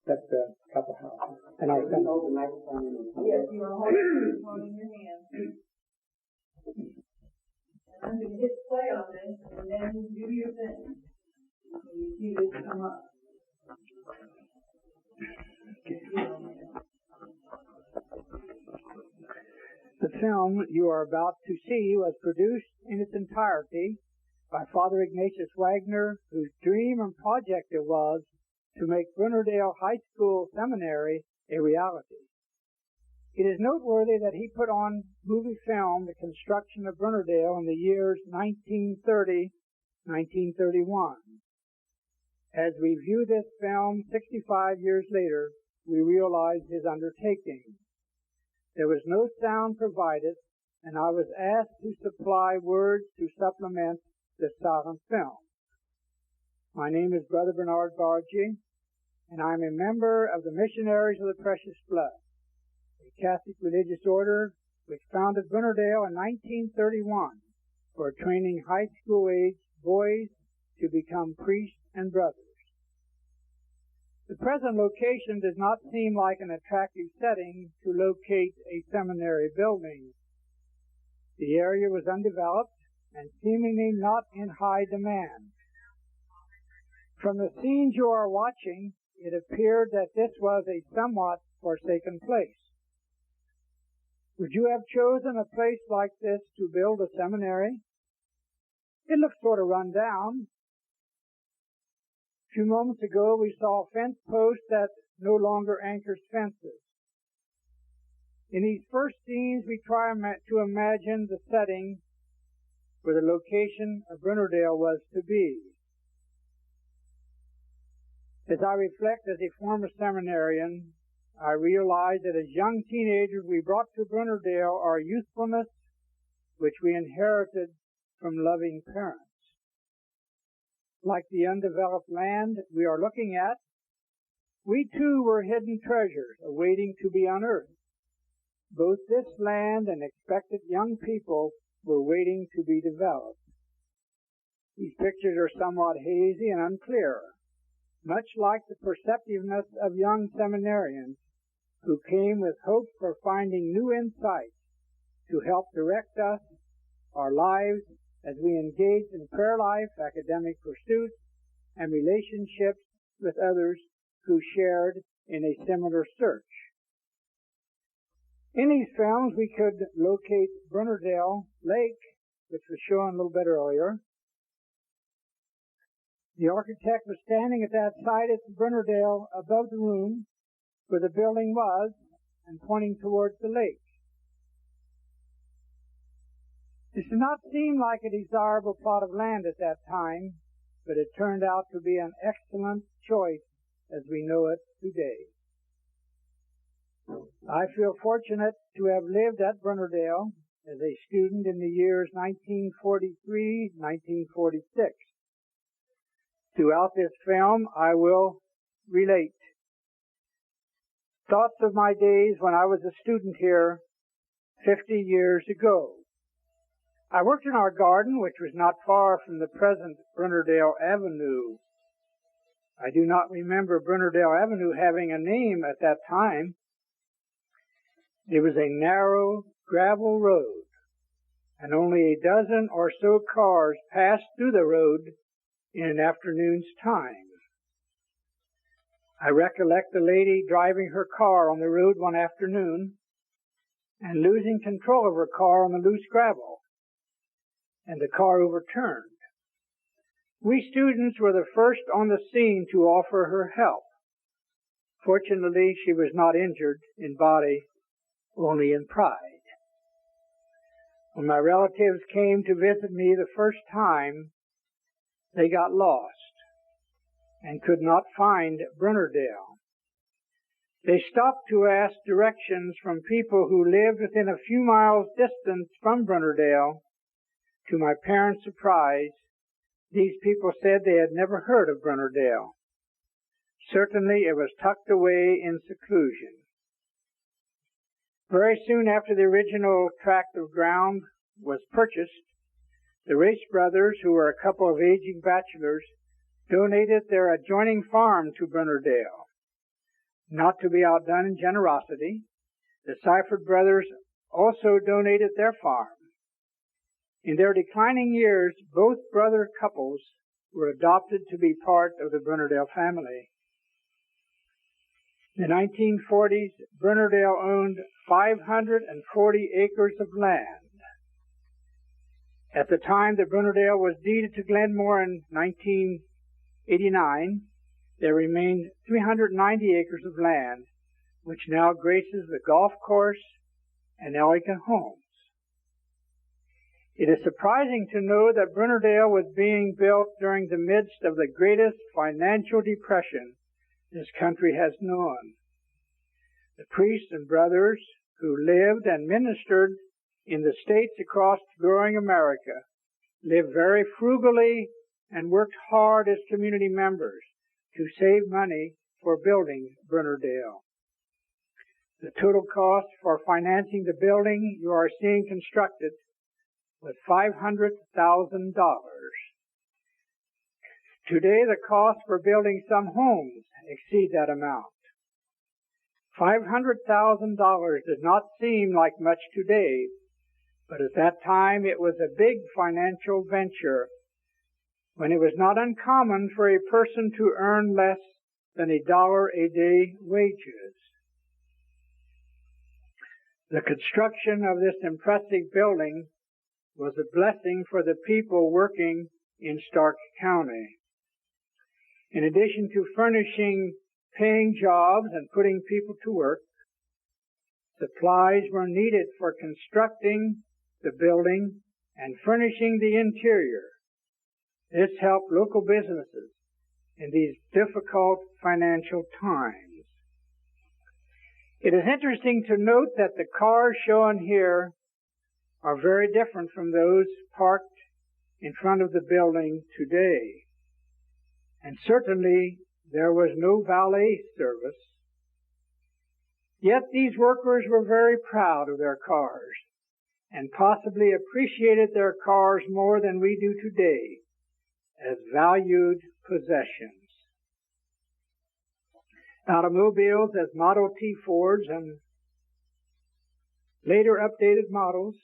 That's a couple houses. And our son. Yes, you are holding the microphone in your hand. And I'm going to hit play on this, and then do your thing. When you see this come up. The film you are about to see was produced in its entirety by Father Ignnatius Wagner, whose dream and project it was to make Brunnerdale High School Seminary a reality. It is noteworthy that he put on movie film the construction of Brunnerdale in the years 1930-1931. As we view this film 65 years later, we realize his undertaking. There was no sound provided, and I was asked to supply words to supplement the silent film. My name is Brother Bernard Barga, and I am a member of the Missionaries of the Precious Blood, a Catholic religious order which founded Brunnerdale in 1931 for training high school age boys to become priests and brothers. The present location does not seem like an attractive setting to locate a seminary building. The area was undeveloped and seemingly not in high demand. From the scenes you are watching, it appeared that this was a somewhat forsaken place. Would you have chosen a place like this to build a seminary? It looks sort of run down. A few moments ago, we saw a fence post that no longer anchors fences. In these first scenes, we try to imagine the setting where the location of Brunnerdale was to be. As I reflect as a former seminarian, I realize that as young teenagers we brought to Brunnerdale our youthfulness, which we inherited from loving parents. Like the undeveloped land we are looking at, we too were hidden treasures awaiting to be unearthed. Both this land and expected young people were waiting to be developed. These pictures are somewhat hazy and unclear, much like the perceptiveness of young seminarians who came with hope for finding new insights to help direct us, our lives, as we engaged in prayer life, academic pursuits, and relationships with others who shared in a similar search. In these films, we could locate Brunnerdale Lake, which was shown a little bit earlier. The architect was standing at that site at Brunnerdale above the room where the building was and pointing towards the lake. This did not seem like a desirable plot of land at that time, but it turned out to be an excellent choice as we know it today. I feel fortunate to have lived at Brunnerdale as a student in the years 1943-1946. Throughout this film, I will relate thoughts of my days when I was a student here 50 years ago. I worked in our garden, which was not far from the present Brunnerdale Avenue. I do not remember Brunnerdale Avenue having a name at that time. It was a narrow gravel road, and only a dozen or so cars passed through the road in an afternoon's time. I recollect the lady driving her car on the road one afternoon and losing control of her car on the loose gravel, and the car overturned. We students were the first on the scene to offer her help. Fortunately, she was not injured in body, only in pride. When my relatives came to visit me the first time, they got lost and could not find Brunnerdale. They stopped to ask directions from people who lived within a few miles distance from Brunnerdale. To my parents' surprise, these people said they had never heard of Brunnerdale. Certainly it was tucked away in seclusion. Very soon after the original tract of ground was purchased, the Race brothers, who were a couple of aging bachelors, donated their adjoining farm to Brunnerdale. Not to be outdone in generosity, the Seifert brothers also donated their farm. In their declining years, both brother couples were adopted to be part of the Brunnerdale family. In the 1940s, Brunnerdale owned 540 acres of land. At the time that Brunnerdale was deeded to Glenmoor in 1989, there remained 390 acres of land, which now graces the golf course and elegant homes. It is surprising to know that Brunnerdale was being built during the midst of the greatest financial depression this country has known. The priests and brothers who lived and ministered in the states across growing America lived very frugally and worked hard as community members to save money for building Brunnerdale. The total cost for financing the building you are seeing constructed was $500,000. Today, the cost for building some homes exceed that amount. $500,000 does not seem like much today, but at that time it was a big financial venture, when it was not uncommon for a person to earn less than $1 a day wages. The construction of this impressive building was a blessing for the people working in Stark County. In addition to furnishing paying jobs and putting people to work, supplies were needed for constructing the building and furnishing the interior. This helped local businesses in these difficult financial times. It is interesting to note that the cars shown here are very different from those parked in front of the building today. And certainly there was no valet service. Yet these workers were very proud of their cars and possibly appreciated their cars more than we do today as valued possessions. Automobiles as Model T Fords and later updated models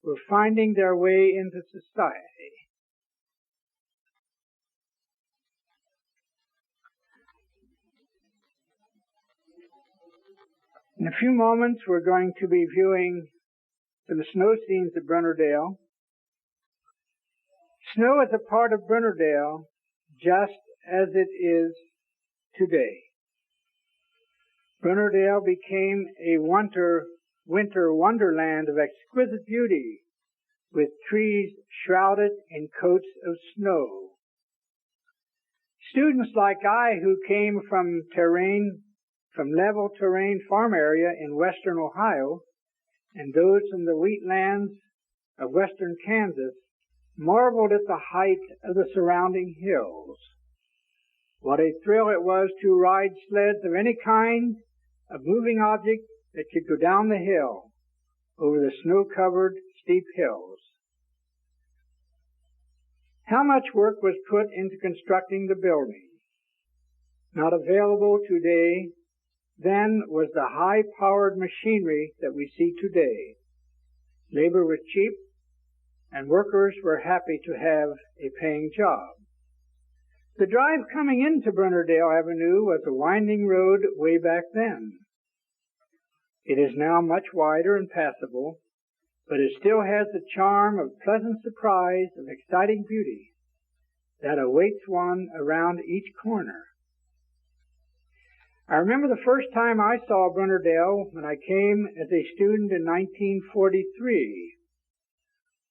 were finding their way into society. In a few moments, we're going to be viewing some snow scenes at Brunnerdale. Snow is a part of Brunnerdale just as it is today. Brunnerdale became a winter wonderland of exquisite beauty, with trees shrouded in coats of snow. Students like I, who came from level terrain farm area in western Ohio, and those from the wheatlands of western Kansas, marveled at the height of the surrounding hills. What a thrill it was to ride sleds of any kind of moving object that could go down the hill over the snow-covered steep hills. How much work was put into constructing the building? Not available today then was the high-powered machinery that we see today. Labor was cheap, and workers were happy to have a paying job. The drive coming into Brunnerdale Avenue was a winding road way back then. It is now much wider and passable, but it still has the charm of pleasant surprise and exciting beauty that awaits one around each corner. I remember the first time I saw Brunnerdale when I came as a student in 1943.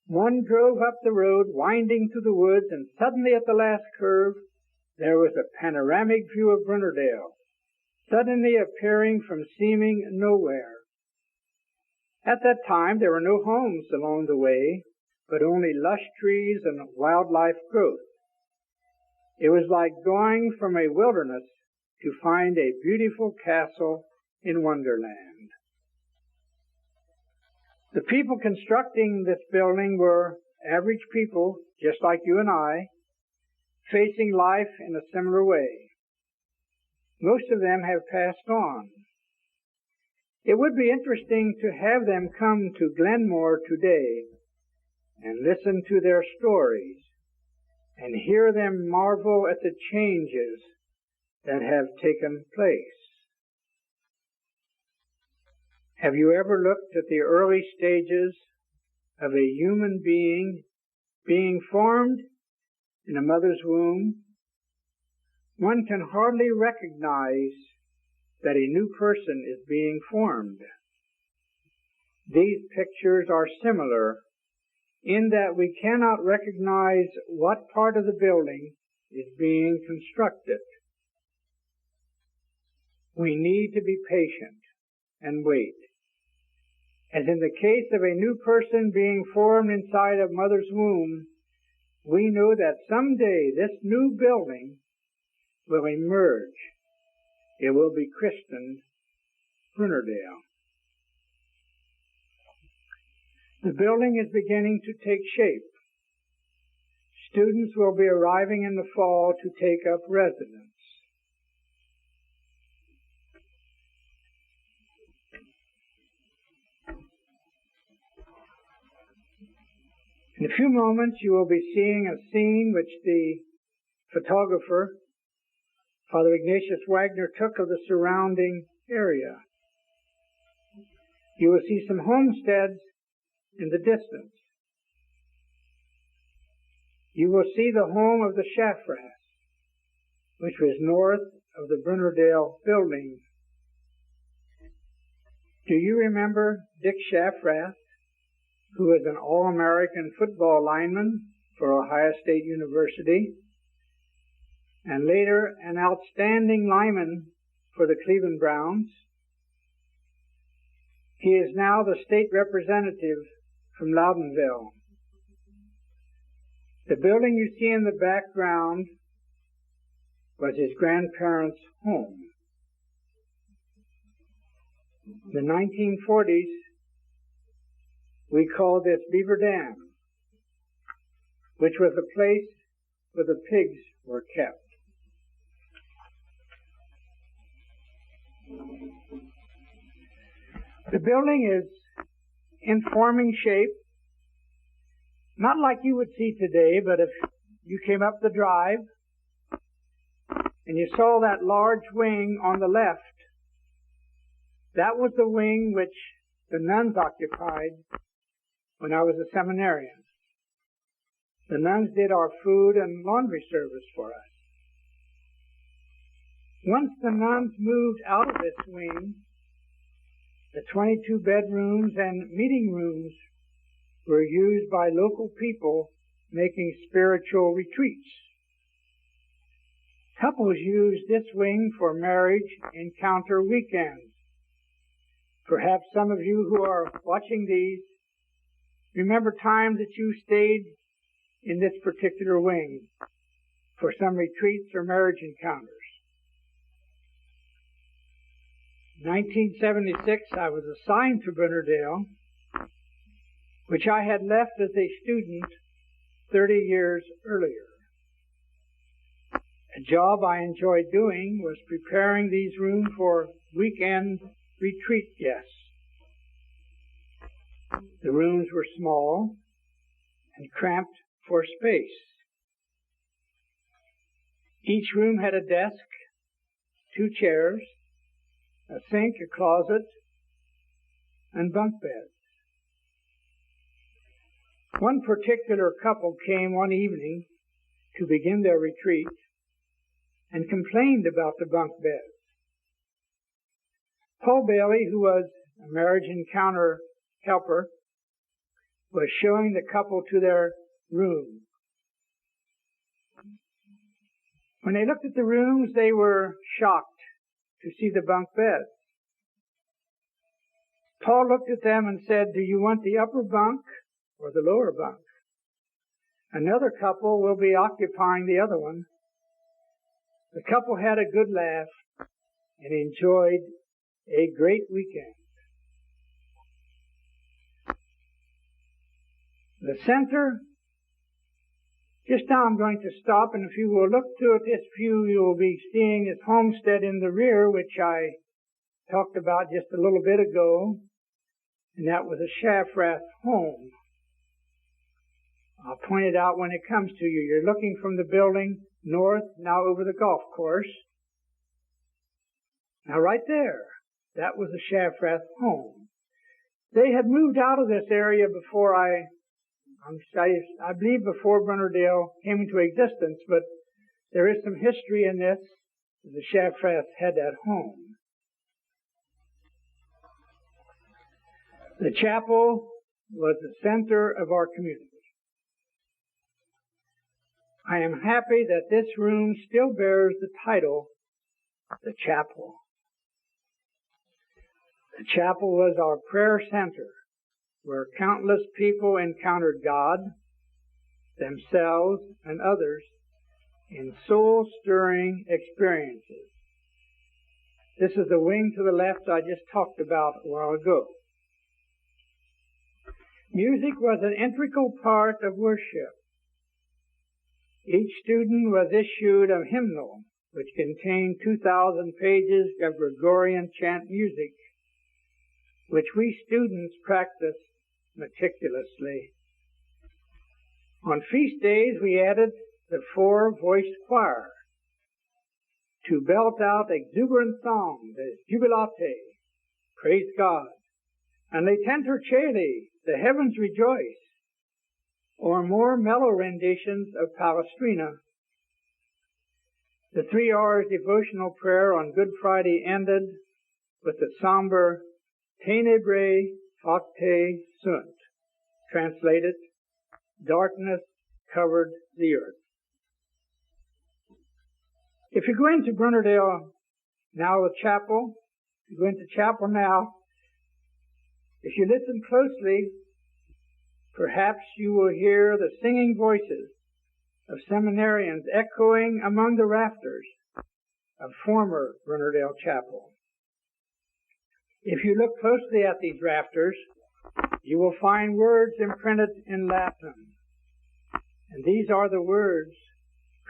One drove up the road, winding through the woods, and suddenly at the last curve, there was a panoramic view of Brunnerdale, suddenly appearing from seeming nowhere. At that time, there were no homes along the way, but only lush trees and wildlife growth. It was like going from a wilderness to find a beautiful castle in Wonderland. The people constructing this building were average people, just like you and I, facing life in a similar way. Most of them have passed on. It would be interesting to have them come to Glenmoor today and listen to their stories and hear them marvel at the changes that have taken place. Have you ever looked at the early stages of a human being formed in a mother's womb? One can hardly recognize that a new person is being formed. These pictures are similar in that we cannot recognize what part of the building is being constructed. We need to be patient and wait. As in the case of a new person being formed inside a mother's womb, we know that someday this new building will emerge. It will be christened Brunnerdale. The building is beginning to take shape. Students will be arriving in the fall to take up residence. In a few moments you will be seeing a scene which the photographer, Father Ignnatius Wagner, took of the surrounding area. You will see some homesteads in the distance. You will see the home of the Schaffrath, which was north of the Brunnerdale building. Do you remember Dick Schaffrath, who was an All-American football lineman for Ohio State University, and later an outstanding lineman for the Cleveland Browns? He is now the state representative from Loudonville. The building you see in the background was his grandparents' home. In the 1940s, we called this Beaver Dam, which was the place where the pigs were kept. The building is in forming shape, not like you would see today, but if you came up the drive and you saw that large wing on the left, that was the wing which the nuns occupied when I was a seminarian. The nuns did our food and laundry service for us. Once the nuns moved out of this wing, the 22 bedrooms and meeting rooms were used by local people making spiritual retreats. Couples used this wing for marriage encounter weekends. Perhaps some of you who are watching these remember times that you stayed in this particular wing for some retreats or marriage encounters. In 1976, I was assigned to Brunnerdale, which I had left as a student 30 years earlier. A job I enjoyed doing was preparing these rooms for weekend retreat guests. The rooms were small and cramped for space. Each room had a desk, 2 chairs, a sink, a closet, and bunk beds. One particular couple came one evening to begin their retreat and complained about the bunk beds. Paul Bailey, who was a marriage encounter helper, was showing the couple to their room. When they looked at the rooms, they were shocked to see the bunk beds. Paul looked at them and said, "Do you want the upper bunk or the lower bunk?" Another couple will be occupying the other one. The couple had a good laugh and enjoyed a great weekend. The center Just now I'm going to stop, and if you will look to this view, you will be seeing this homestead in the rear, which I talked about just a little bit ago, and that was a Shafrath home. I'll point it out when it comes to you. You're looking from the building north, now over the golf course. Now right there, that was a Shafrath home. They had moved out of this area before I believe before Brunnerdale came into existence, but there is some history in this. The Shafraths had that home. The chapel was the center of our community. I am happy that this room still bears the title, the chapel. The chapel was our prayer center, where countless people encountered God, themselves, and others in soul-stirring experiences. This is the wing to the left I just talked about a while ago. Music was an integral part of worship. Each student was issued a hymnal, which contained 2,000 pages of Gregorian chant music, which we students practiced meticulously. On feast days, we added the 4-voiced choir to belt out exuberant songs as Jubilate, praise God, and Le Tentor Celi, the heavens rejoice, or more mellow renditions of Palestrina. The 3 hours devotional prayer on Good Friday ended with the somber Tenebrae facte sunt, translated, darkness covered the earth. If you go into Brunnerdale now, the chapel, you go into chapel now, if you listen closely, perhaps you will hear the singing voices of seminarians echoing among the rafters of former Brunnerdale Chapel. If you look closely at these rafters, you will find words imprinted in Latin. And these are the words,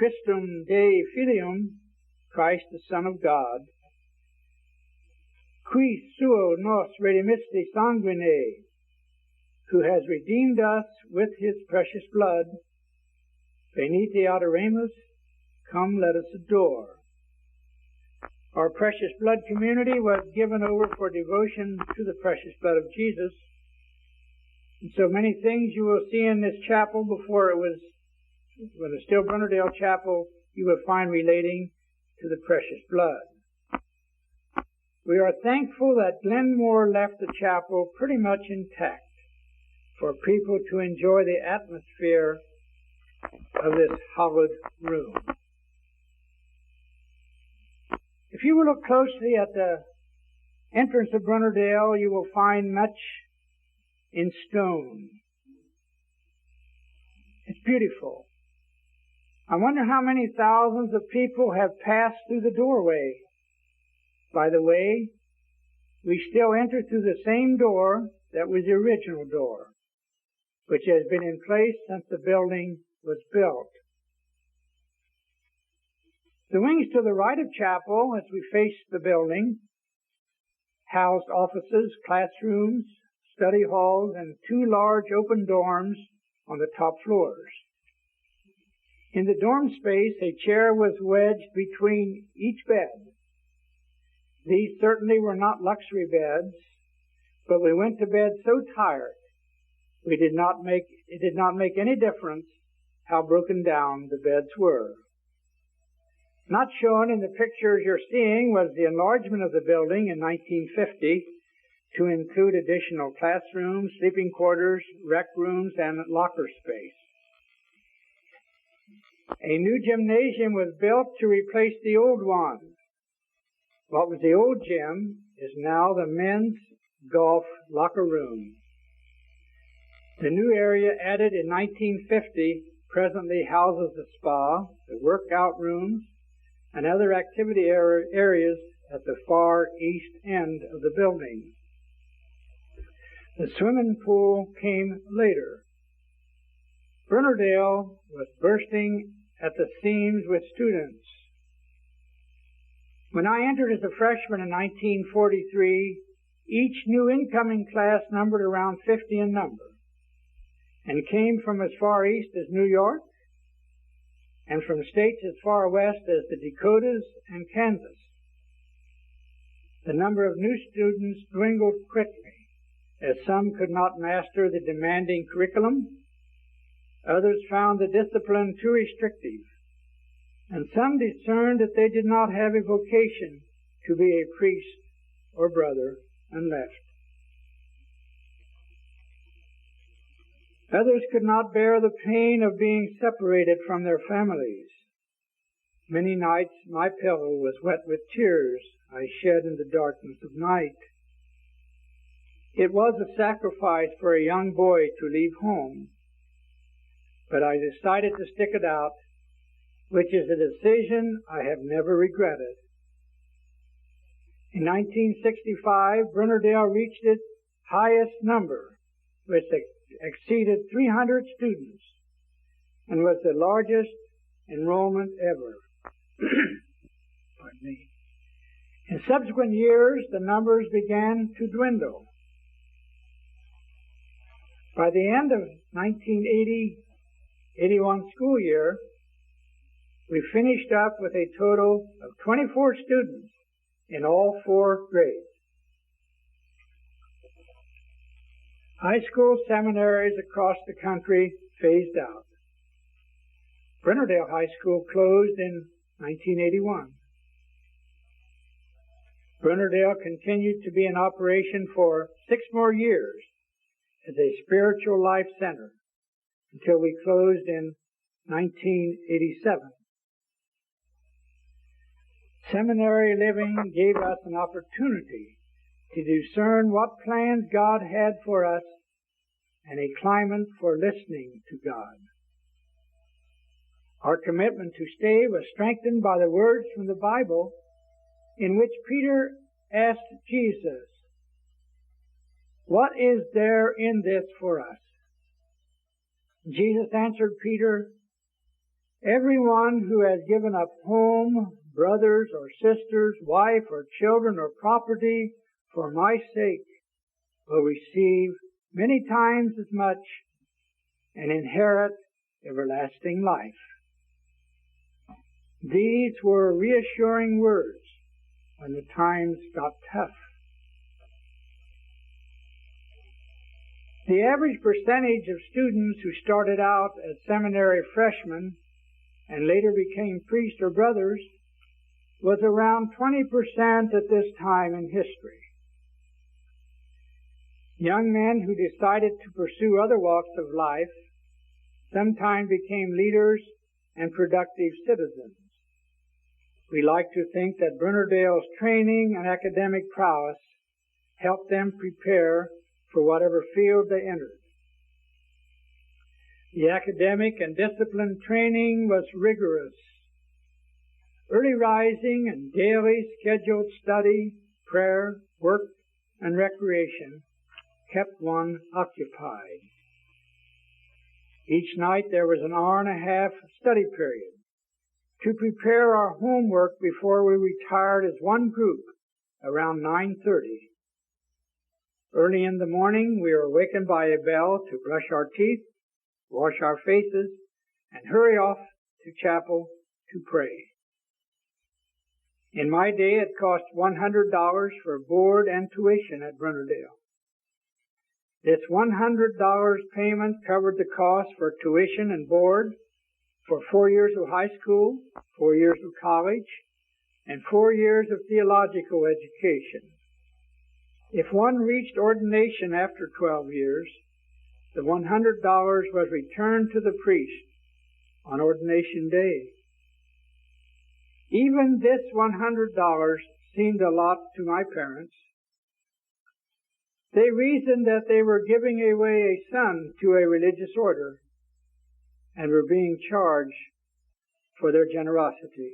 Christum Dei Filium, Christ the Son of God, qui suo nos redemisti sanguine, who has redeemed us with his precious blood. Venite adoremus, come let us adore. Our precious blood community was given over for devotion to the precious blood of Jesus. And so many things you will see in this chapel before it was, when it was still Brunnerdale Chapel, you will find relating to the precious blood. We are thankful that Glenmoor left the chapel pretty much intact for people to enjoy the atmosphere of this hallowed room. If you will look closely at the entrance of Brunnerdale, you will find much in stone. It's beautiful. I wonder how many thousands of people have passed through the doorway. By the way, we still enter through the same door that was the original door, which has been in place since the building was built. The wings to the right of chapel, as we face the building, housed offices, classrooms, study halls, and 2 large open dorms on the top floors. In the dorm space, a chair was wedged between each bed. These certainly were not luxury beds, but we went to bed so tired, it did not make any difference how broken down the beds were. Not shown in the pictures you're seeing was the enlargement of the building in 1950 to include additional classrooms, sleeping quarters, rec rooms, and locker space. A new gymnasium was built to replace the old one. What was the old gym is now the men's golf locker room. The new area added in 1950 presently houses the spa, the workout rooms, and other activity areas at the far east end of the building. The swimming pool came later. Brunnerdale was bursting at the seams with students. When I entered as a freshman in 1943, each new incoming class numbered around 50 in number and came from as far east as New York and from states as far west as the Dakotas and Kansas. The number of new students dwindled quickly, as some could not master the demanding curriculum, others found the discipline too restrictive, and some discerned that they did not have a vocation to be a priest or brother and left. Others could not bear the pain of being separated from their families. Many nights my pillow was wet with tears I shed in the darkness of night. It was a sacrifice for a young boy to leave home, but I decided to stick it out, which is a decision I have never regretted. In 1965, Brunnerdale reached its highest number, which exceeded 300 students, and was the largest enrollment ever. Pardon me. In subsequent years, the numbers began to dwindle. By the end of 1980-81 school year, we finished up with a total of 24 students in all 4 grades. High school seminaries across the country phased out. Brunnerdale High School closed in 1981. Brunnerdale continued to be in operation for 6 more years as a spiritual life center until we closed in 1987. Seminary living gave us an opportunity to discern what plans God had for us and a climate for listening to God. Our commitment to stay was strengthened by the words from the Bible in which Peter asked Jesus, "What is there in this for us?" Jesus answered Peter, "Everyone who has given up home, brothers or sisters, wife or children or property for my sake will receive many times as much and inherit everlasting life." These were reassuring words when the times got tough. The average percentage of students who started out as seminary freshmen and later became priests or brothers was around 20% at this time in history. Young men who decided to pursue other walks of life sometimes became leaders and productive citizens. We like to think that Brunnerdale's training and academic prowess helped them prepare for whatever field they entered. The academic and discipline training was rigorous. Early rising and daily scheduled study, prayer, work, and recreation kept one occupied. Each night there was an hour and a half study period to prepare our homework before we retired as one group around 9:30. Early in the morning we were awakened by a bell to brush our teeth, wash our faces, and hurry off to chapel to pray. In my day it cost $100 for board and tuition at Brunnerdale. This $100 payment covered the cost for tuition and board for 4 years of high school, 4 years of college, and 4 years of theological education. If one reached ordination after 12 years, the $100 was returned to the priest on ordination day. Even this $100 seemed a lot to my parents. They reasoned that they were giving away a son to a religious order and were being charged for their generosity.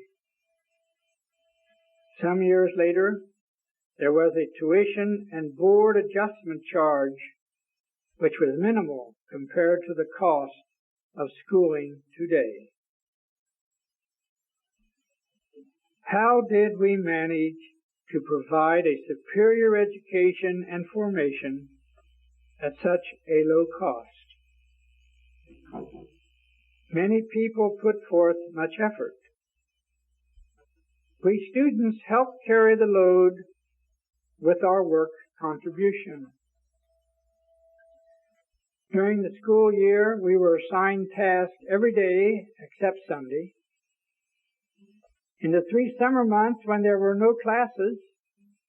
Some years later, there was a tuition and board adjustment charge, which was minimal compared to the cost of schooling today. How did we manage to provide a superior education and formation at such a low cost? Many people put forth much effort. We students helped carry the load with our work contribution. During the school year, we were assigned tasks every day except Sunday. In the 3 summer months when there were no classes,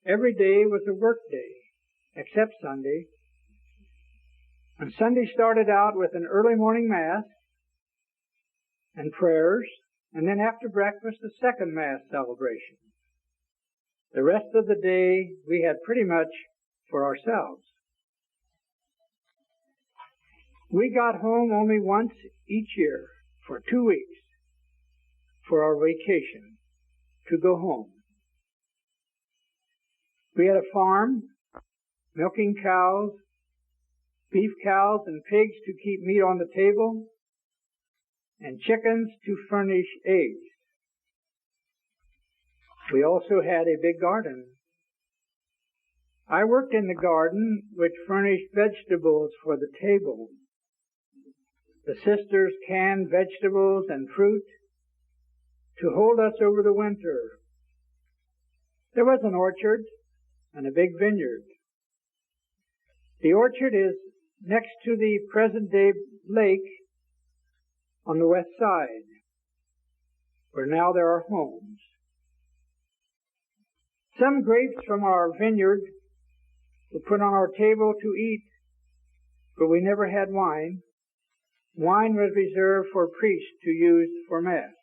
every day was a work day except Sunday. And Sunday started out with an early morning mass and prayers, and then after breakfast, a second mass celebration. The rest of the day we had pretty much for ourselves. We got home only once each year for 2 weeks for our vacation to go home. We had a farm, milking cows, beef cows and pigs to keep meat on the table, and chickens to furnish eggs. We also had a big garden. I worked in the garden, which furnished vegetables for the table. The sisters canned vegetables and fruit to hold us over the winter. There was an orchard and a big vineyard. The orchard is next to the present-day lake on the west side, where now there are homes. Some grapes from our vineyard were put on our table to eat, but we never had wine. Wine was reserved for priests to use for Mass.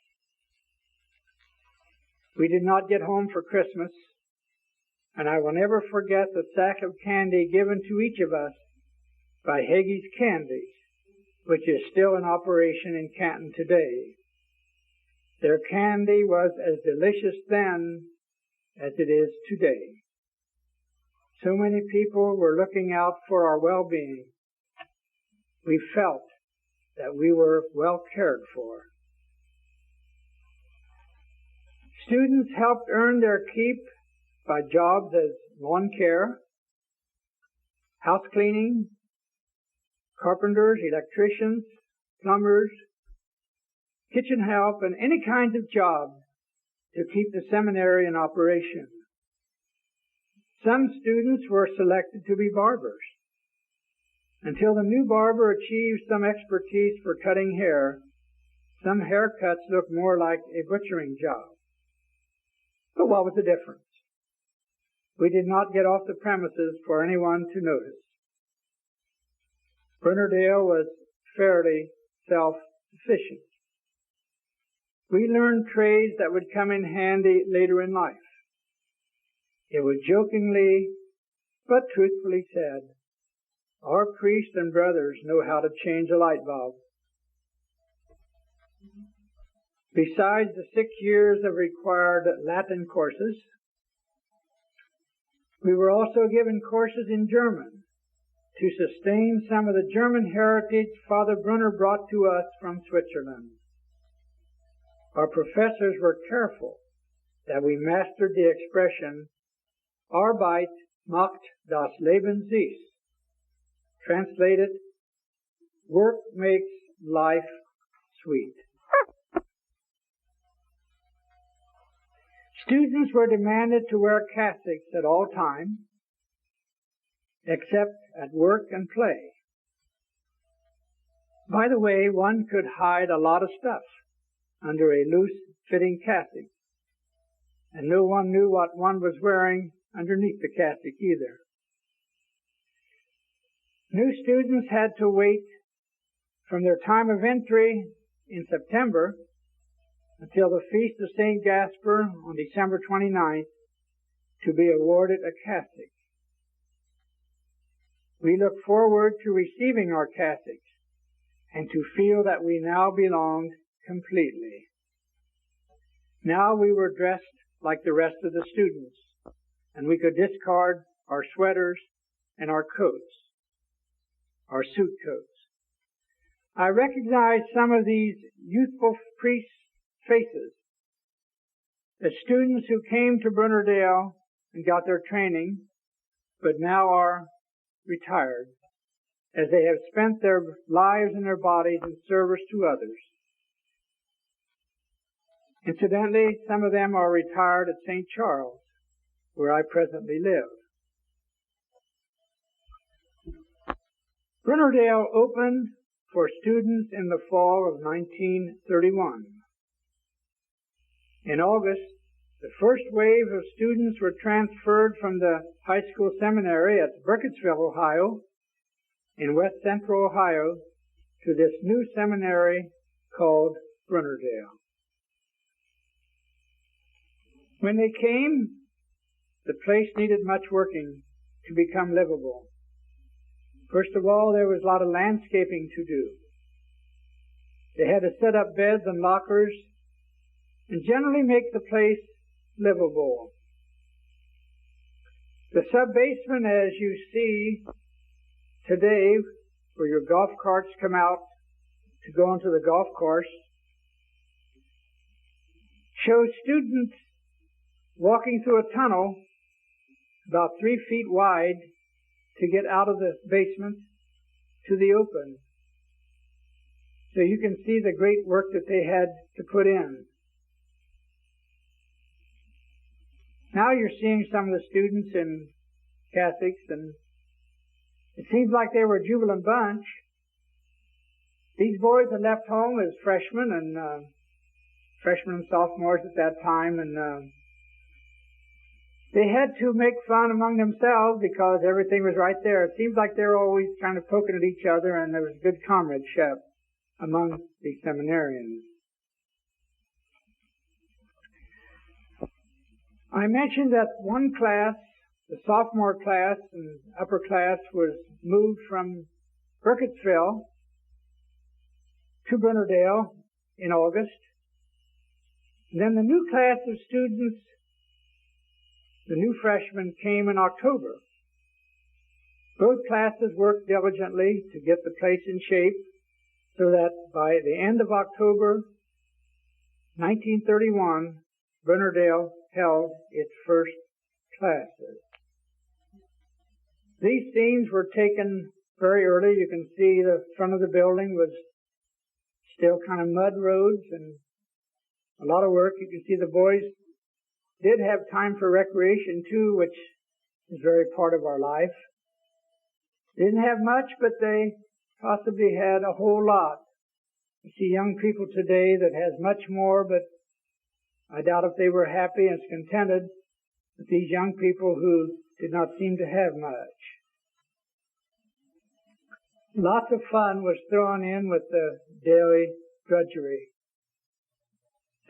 We did not get home for Christmas, and I will never forget the sack of candy given to each of us by Haggie's Candies, which is still in operation in Canton today. Their candy was as delicious then as it is today. So many people were looking out for our well-being. We felt that we were well cared for. Students helped earn their keep by jobs as lawn care, house cleaning, carpenters, electricians, plumbers, kitchen help, and any kinds of jobs to keep the seminary in operation. Some students were selected to be barbers. Until the new barber achieved some expertise for cutting hair, some haircuts looked more like a butchering job. But what was the difference? We did not get off the premises for anyone to notice. Brunnerdale was fairly self-sufficient. We learned trades that would come in handy later in life. It was jokingly but truthfully said, our priests and brothers know how to change a light bulb. Besides the 6 years of required Latin courses, we were also given courses in German to sustain some of the German heritage Father Brunner brought to us from Switzerland. Our professors were careful that we mastered the expression, Arbeit macht das Leben süß. Translated, work makes life sweet. Students were demanded to wear cassocks at all times, except at work and play. By the way, one could hide a lot of stuff under a loose-fitting cassock, and no one knew what one was wearing underneath the cassock either. New students had to wait from their time of entry in September until the Feast of St. Gaspar on December 29th to be awarded a cassock. We look forward to receiving our cassocks and to feel that we now belonged completely. Now we were dressed like the rest of the students, and we could discard our sweaters and our coats, our suit coats. I recognized some of these youthful priests' faces, the students who came to Brunnerdale and got their training, but now are retired, as they have spent their lives and their bodies in service to others. Incidentally, some of them are retired at St. Charles, where I presently live. Brunnerdale opened for students in the fall of 1931. In August, the first wave of students were transferred from the high school seminary at Burkittsville, Ohio, in west central Ohio, to this new seminary called Brunnerdale. When they came, the place needed much working to become livable. First of all, there was a lot of landscaping to do. They had to set up beds and lockers and generally make the place livable. The sub-basement, as you see today, where your golf carts come out to go into the golf course, shows students walking through a tunnel about 3 feet wide to get out of the basement to the open. So you can see the great work that they had to put in. Now you're seeing some of the students in Catholics, and it seems like they were a jubilant bunch. These boys had left home as freshmen and sophomores at that time, and they had to make fun among themselves because everything was right there. It seems like they were always kind of poking at each other, and there was good comradeship among the seminarians. I mentioned that one class, the sophomore class and upper class, was moved from Burkittsville to Brunnerdale in August. And then the new class of students, the new freshmen, came in October. Both classes worked diligently to get the place in shape so that by the end of October 1931, Brunnerdale held its first classes. These scenes were taken very early. You can see the front of the building was still kind of mud roads and a lot of work. You can see the boys did have time for recreation too, which is very part of our life. They didn't have much, but they possibly had a whole lot. You see young people today that has much more, but I doubt if they were happy and contented with these young people who did not seem to have much. Lots of fun was thrown in with the daily drudgery.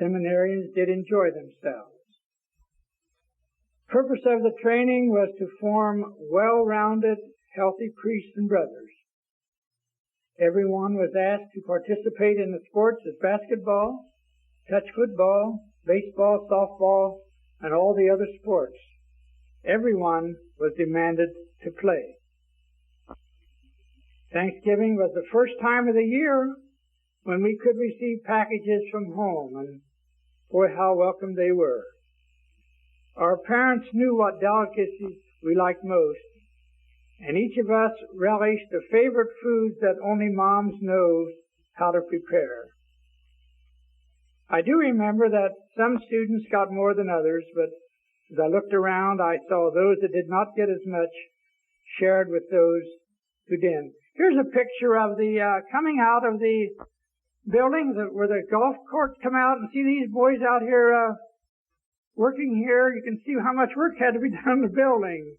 Seminarians did enjoy themselves. The purpose of the training was to form well-rounded, healthy priests and brothers. Everyone was asked to participate in the sports as basketball, touch football, baseball, softball, and all the other sports. Everyone was demanded to play. Thanksgiving was the first time of the year when we could receive packages from home, and boy, how welcome they were. Our parents knew what delicacies we liked most, and each of us relished the favorite foods that only moms know how to prepare. I do remember that some students got more than others, but as I looked around, I saw those that did not get as much shared with those who did. Here's a picture of the coming out of the building where the golf courts come out, and see these boys out here working here. You can see how much work had to be done in the building.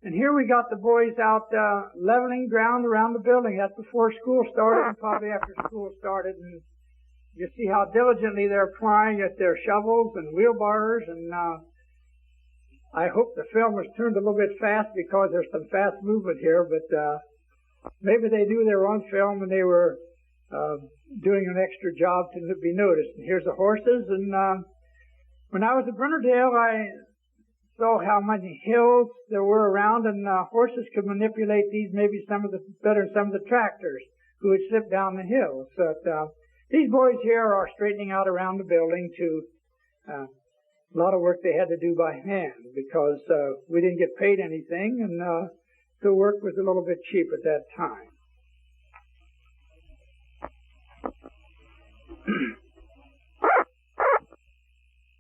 And here we got the boys out leveling ground around the building. That's before school started and probably after school started. And you see how diligently they're plying at their shovels and wheelbarrows. And I hope the film was turned a little bit fast because there's some fast movement here. But maybe they knew they were on film and they were doing an extra job to be noticed. And here's the horses. And when I was at Brunnerdale, I saw how many hills there were around, and horses could manipulate these maybe better than some of the tractors. who had slipped down the hill. So these boys here are straightening out around the building to a lot of work they had to do by hand because we didn't get paid anything, and the work was a little bit cheap at that time.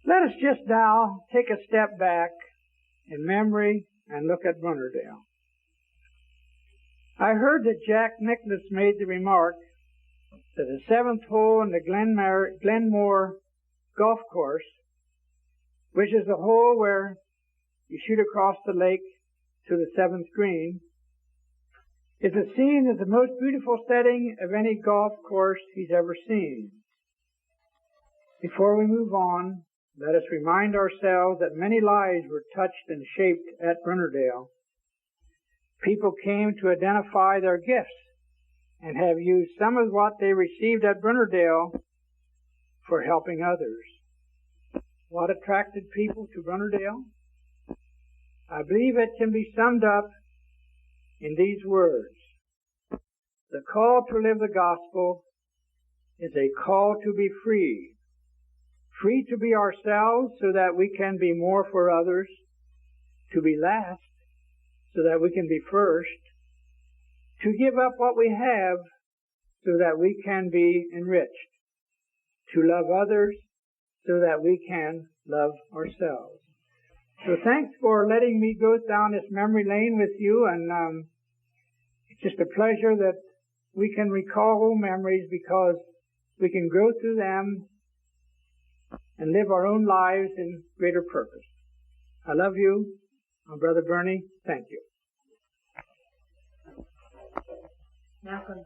Let us just now take a step back in memory and look at Brunnerdale. I heard that Jack Nicklaus made the remark that the 7th hole in the Glenmoor golf course, which is the hole where you shoot across the lake to the 7th green, is a scene of the most beautiful setting of any golf course he's ever seen. Before we move on, let us remind ourselves that many lives were touched and shaped at Brunnerdale. People came to identify their gifts and have used some of what they received at Brunnerdale for helping others. What attracted people to Brunnerdale? I believe it can be summed up in these words. The call to live the gospel is a call to be free. Free to be ourselves so that we can be more for others, to be last so that we can be first, to give up what we have so that we can be enriched, to love others so that we can love ourselves. So thanks for letting me go down this memory lane with you, and it's just a pleasure that we can recall old memories because we can go through them and live our own lives in greater purpose. I love you. Brother Bernie, thank you. Malcolm.